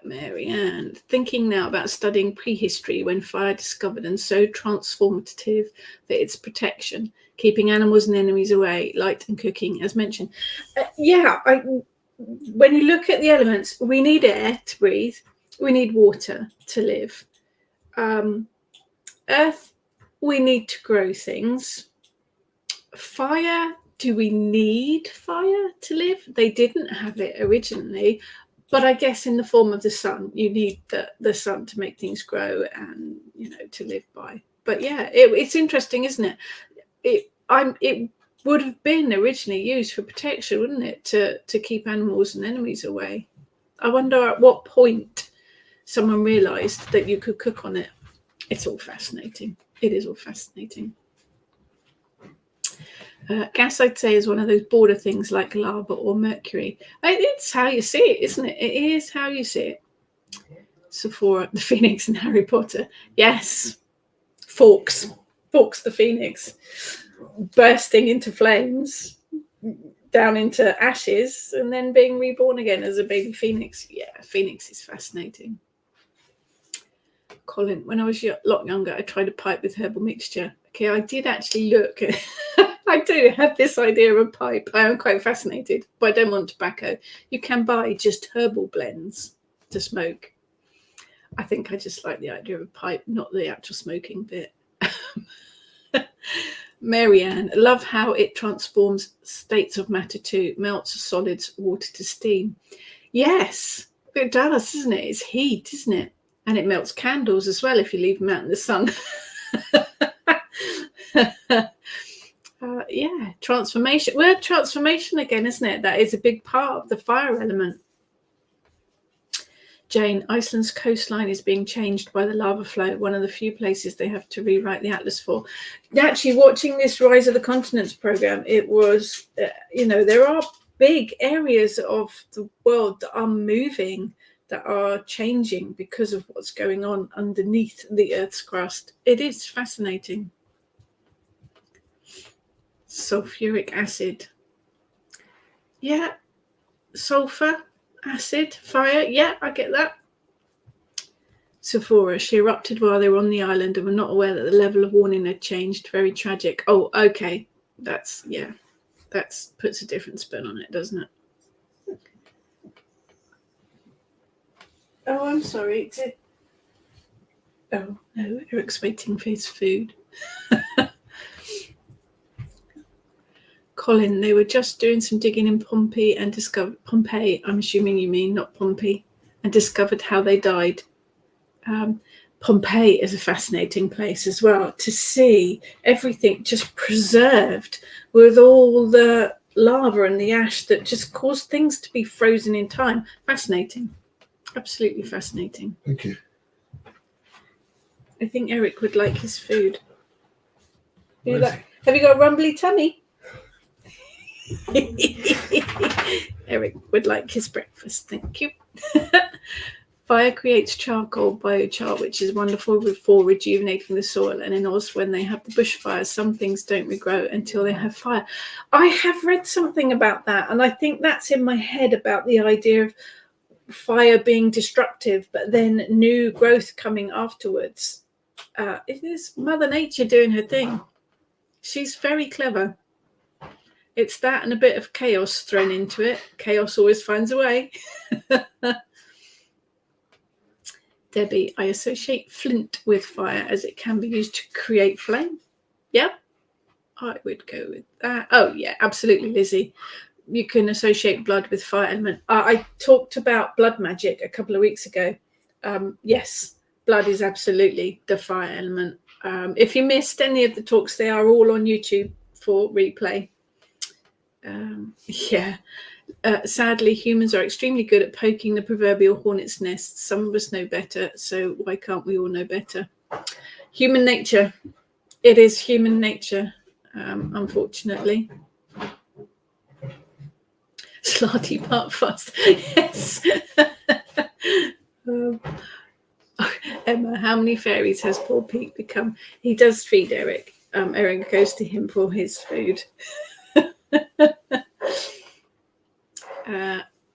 Mary Ann, thinking now about studying prehistory when fire discovered and so transformative for its protection, keeping animals and enemies away, light and cooking, as mentioned. When you look at the elements, we need air to breathe, we need water to live. Earth, we need to grow things. Fire, do we need fire to live? They didn't have it originally, but I guess in the form of the sun, you need the sun to make things grow and to live by. But yeah, it's interesting, isn't it? It would have been originally used for protection, wouldn't it, to keep animals and enemies away? I wonder at what point someone realised that you could cook on it. It's all fascinating. It is all fascinating. Gas, I'd say, is one of those border things like lava or mercury. It's how you see it, isn't it? It is how you see it. Sephora, the Phoenix and Harry Potter. Yes. Fawkes the Phoenix, bursting into flames. down into ashes and then being reborn again as a baby phoenix. Yeah, phoenix is fascinating. Colin, when I was a lot younger, I tried a pipe with herbal mixture. Okay, I did actually look. I do have this idea of a pipe. I am quite fascinated, but I don't want tobacco. You can buy just herbal blends to smoke. I think I just like the idea of a pipe, not the actual smoking bit. Marianne, love how it transforms states of matter too, melts solids, water to steam. Yes, it does, isn't it? It's heat, isn't it? And it melts candles as well if you leave them out in the sun. Yeah, transformation. Well, transformation again, isn't it? That is a big part of the fire element. Jane, Iceland's coastline is being changed by the lava flow, one of the few places they have to rewrite the atlas for. Actually, watching this Rise of the Continents program, it was, there are big areas of the world that are moving, that are changing because of what's going on underneath the Earth's crust. It is fascinating. Sulfuric acid. Yeah, sulfur, acid, fire. Yeah, I get that. Sephora, she erupted while they were on the island and were not aware that the level of warning had changed. Very tragic. Oh, okay. That puts a different spin on it, doesn't it? Oh, I'm sorry. Oh, no, Eric's waiting for his food. Colin, they were just doing some digging in Pompeii and discovered Pompeii. I'm assuming you mean not Pompey, and discovered how they died. Pompeii is a fascinating place as well, to see everything just preserved with all the lava and the ash that just caused things to be frozen in time. Fascinating. Absolutely fascinating. Thank you. I think Eric would like his food. Have you got a rumbly tummy? Eric would like his breakfast. Thank you. Fire creates charcoal biochar, which is wonderful for rejuvenating the soil. And in Oz, when they have the bushfires, some things don't regrow until they have fire. I have read something about that, and I think that's in my head about the idea of fire being destructive, but then new growth coming afterwards. It is Mother Nature doing her thing. She's very clever. It's that and a bit of chaos thrown into it. Chaos always finds a way. Debbie, I associate flint with fire as it can be used to create flame. Yeah, I would go with that. Oh, yeah, absolutely, Lizzie. You can associate blood with fire element. I talked about blood magic a couple of weeks ago. Yes, blood is absolutely the fire element. If you missed any of the talks, they are all on YouTube for replay. Yeah. Sadly, humans are extremely good at poking the proverbial hornet's nest. Some of us know better, so why can't we all know better? Human nature. It is human nature, unfortunately. Slarty part fast. Yes. Emma, how many fairies has Paul Pete become? He does feed Eric. Eric goes to him for his food.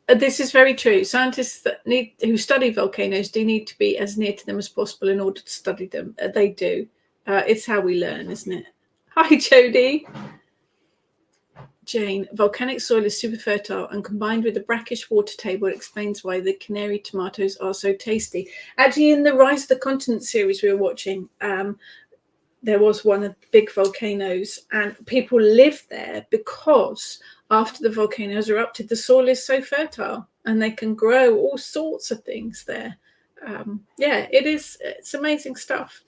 This is very true. Scientists who study volcanoes do need to be as near to them as possible in order to study them. They do. It's how we learn, isn't it? Hi, Jodie. Jane, volcanic soil is super fertile, and combined with the brackish water table, it explains why the Canary tomatoes are so tasty. Actually, in the Rise of the Continent series we were watching, there was one of the big volcanoes, and people live there because after the volcano has erupted, the soil is so fertile and they can grow all sorts of things there. Yeah, it's amazing stuff.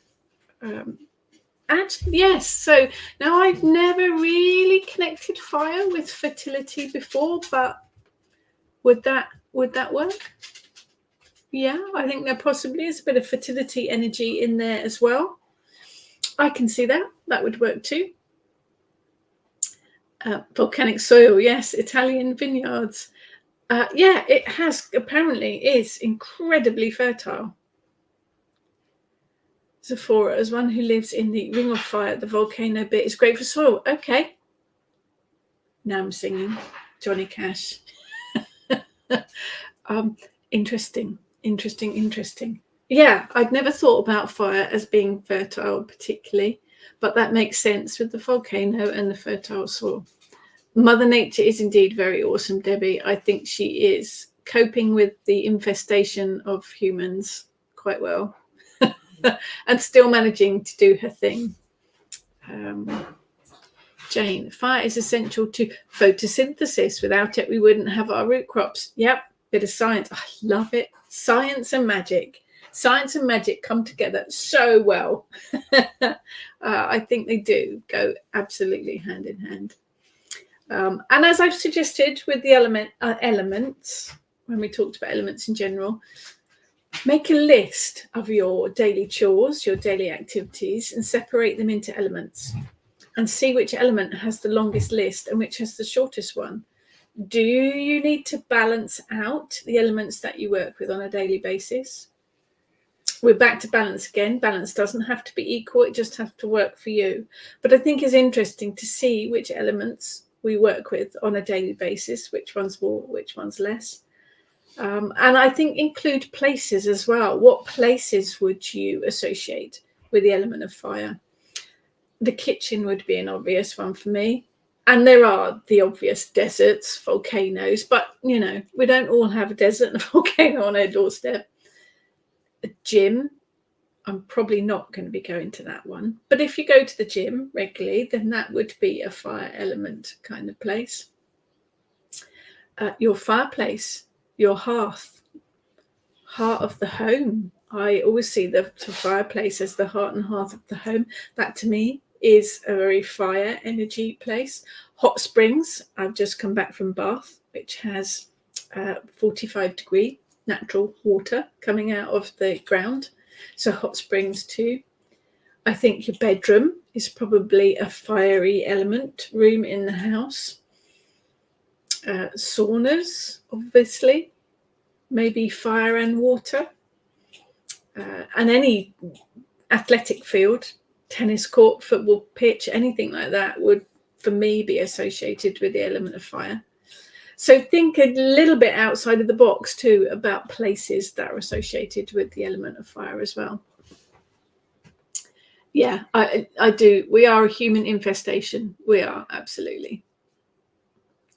Actually, yes. So now I've never really connected fire with fertility before, but would that work? Yeah, I think there possibly is a bit of fertility energy in there as well. I can see that. That would work too. Volcanic soil, yes. Italian vineyards. Yeah, it apparently is incredibly fertile. Sephora, as one who lives in the Ring of Fire, the volcano bit is great for soil. Okay. Now I'm singing Johnny Cash. Interesting. Yeah, I'd never thought about fire as being fertile particularly, but that makes sense with the volcano and the fertile soil. Mother Nature is indeed very awesome, Debbie. I think she is coping with the infestation of humans quite well and still managing to do her thing. Jane, fire is essential to photosynthesis. Without it, we wouldn't have our root crops. Yep, bit of science. I love it. Science and magic. Science and magic come together so well. I think they do go absolutely hand in hand. And as I've suggested with the elements, when we talked about elements in general, make a list of your daily chores, your daily activities, and separate them into elements and see which element has the longest list and which has the shortest one. Do you need to balance out the elements that you work with on a daily basis? We're back to balance again. Balance doesn't have to be equal. It just has to work for you. But I think it's interesting to see which elements we work with on a daily basis, which one's more, which one's less. And I think include places as well. What places would you associate with the element of fire? The kitchen would be an obvious one for me. And there are the obvious deserts, volcanoes, but, you know, we don't all have a desert and a volcano on our doorstep. A gym, I'm probably not going to be going to that one. But if you go to the gym regularly, then that would be a fire element kind of place. Your fireplace, your hearth of the home. I always see the fireplace as the heart and hearth of the home. That to me is a very fire energy place. Hot springs. I've just come back from Bath, which has 45-degree natural water coming out of the ground. So hot springs too. I think your bedroom is probably a fiery element room in the house. Saunas, obviously, maybe fire and water. And any athletic field, tennis court, football pitch, anything like that would, for me, be associated with the element of fire. So think a little bit outside of the box too about places that are associated with the element of fire as well. Yeah, I do. We are a human infestation. We are, absolutely.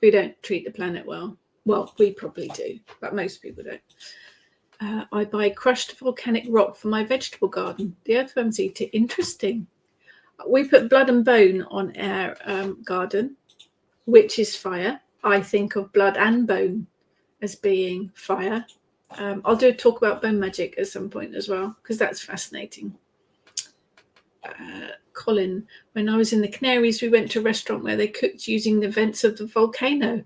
We don't treat the planet well. Well, we probably do, but most people don't. I buy crushed volcanic rock for my vegetable garden. The earthworms eat it. Interesting. We put blood and bone on our garden, which is fire. I think of blood and bone as being fire. I'll do a talk about bone magic at some point as well, because that's fascinating. Colin, when I was in the Canaries, we went to a restaurant where they cooked using the vents of the volcano.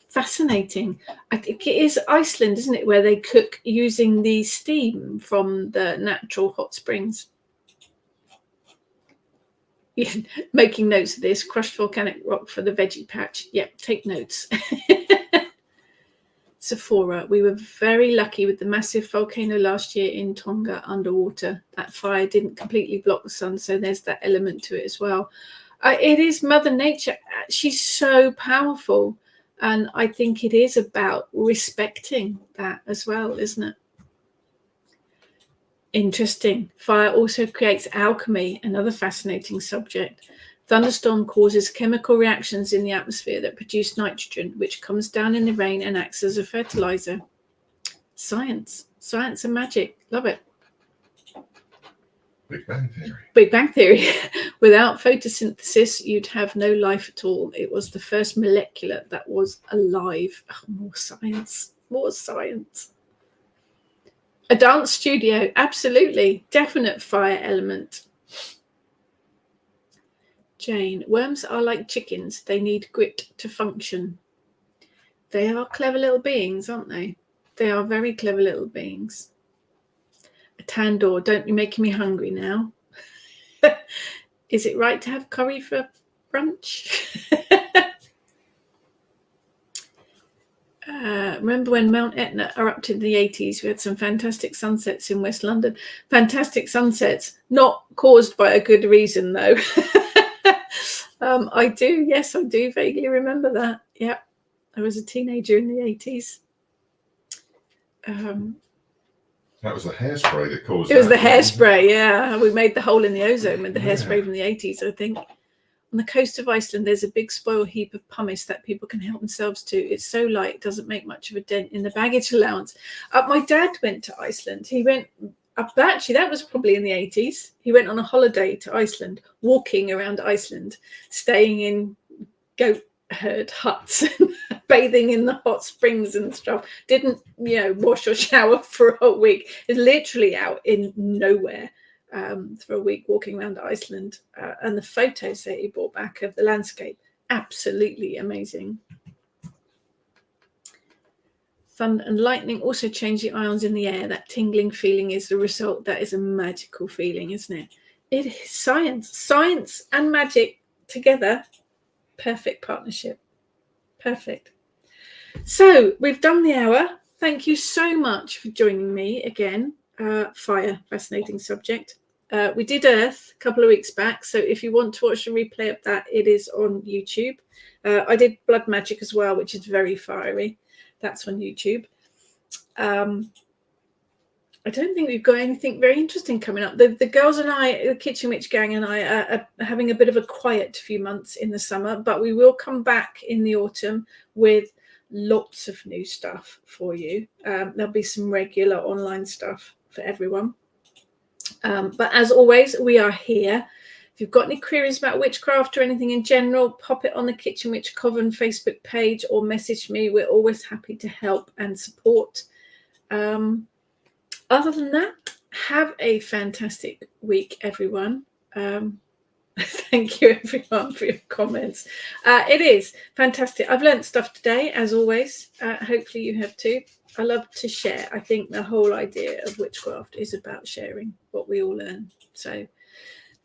Fascinating. I think it is Iceland, isn't it, where they cook using the steam from the natural hot springs. Yeah, making notes of this. Crushed volcanic rock for the veggie patch. Yep, take notes. Sephora, we were very lucky with the massive volcano last year in Tonga underwater. That fire didn't completely block the sun, so there's that element to it as well. It is Mother Nature. She's so powerful. And I think it is about respecting that as well, isn't it? Interesting. Fire also creates alchemy, another fascinating subject. Thunderstorm causes chemical reactions in the atmosphere that produce nitrogen, which comes down in the rain and acts as a fertilizer. Science and magic. Love it. Big Bang Theory. Big Bang Theory. Without photosynthesis, you'd have no life at all. It was the first molecule that was alive. Oh, more science. More science. A dance studio. Absolutely. Definite fire element. Jane, worms are like chickens. They need grit to function. They are clever little beings, aren't they? They are very clever little beings. A tandoor. Don't you making me hungry now? Is it right to have curry for brunch? Remember when Mount Etna erupted in the 80s? We had some fantastic sunsets in West London. Fantastic sunsets, not caused by a good reason, though. I do. Yes, I do vaguely remember that. Yeah, I was a teenager in the 80s. That was the hairspray that caused It was the that, wasn't it? hairspray. Yeah, we made the hole in the ozone with the Yeah. hairspray from the 80s, I think. On the coast of Iceland, there's a big spoil heap of pumice that people can help themselves to. It's so light, it doesn't make much of a dent in the baggage allowance. My dad went to Iceland. He went up, actually, that was probably in the 80s. He went on a holiday to Iceland, walking around Iceland, staying in goat herd huts, bathing in the hot springs and stuff. Didn't, wash or shower for a whole week. Is literally out in nowhere. For a week walking around Iceland, and the photos that he brought back of the landscape, absolutely amazing. Thunder and lightning also change the ions in the air. That tingling feeling is the result. That is a magical feeling, isn't it? It is science and magic together. Perfect partnership. Perfect. So we've done the hour. Thank you so much for joining me again. Fire, fascinating subject. We did Earth a couple of weeks back, so if you want to watch a replay of that, it is on YouTube. I did Blood Magic as well, which is very fiery. That's on YouTube. I don't think we've got anything very interesting coming up. The girls and I, the Kitchen Witch gang and I, are having a bit of a quiet few months in the summer, but we will come back in the autumn with lots of new stuff for you. There'll be some regular online stuff for everyone. But as always, we are here. If you've got any queries about witchcraft or anything in general, pop it on the Kitchen Witch Coven Facebook page or message me. We're always happy to help and support. Other than that, have a fantastic week, everyone. Thank you, everyone, for your comments. It is fantastic. I've learned stuff today, as always. Hopefully you have too. I love to share. I think the whole idea of witchcraft is about sharing what we all learn. So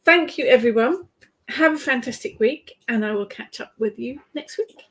thank you, everyone. Have a fantastic week, and I will catch up with you next week.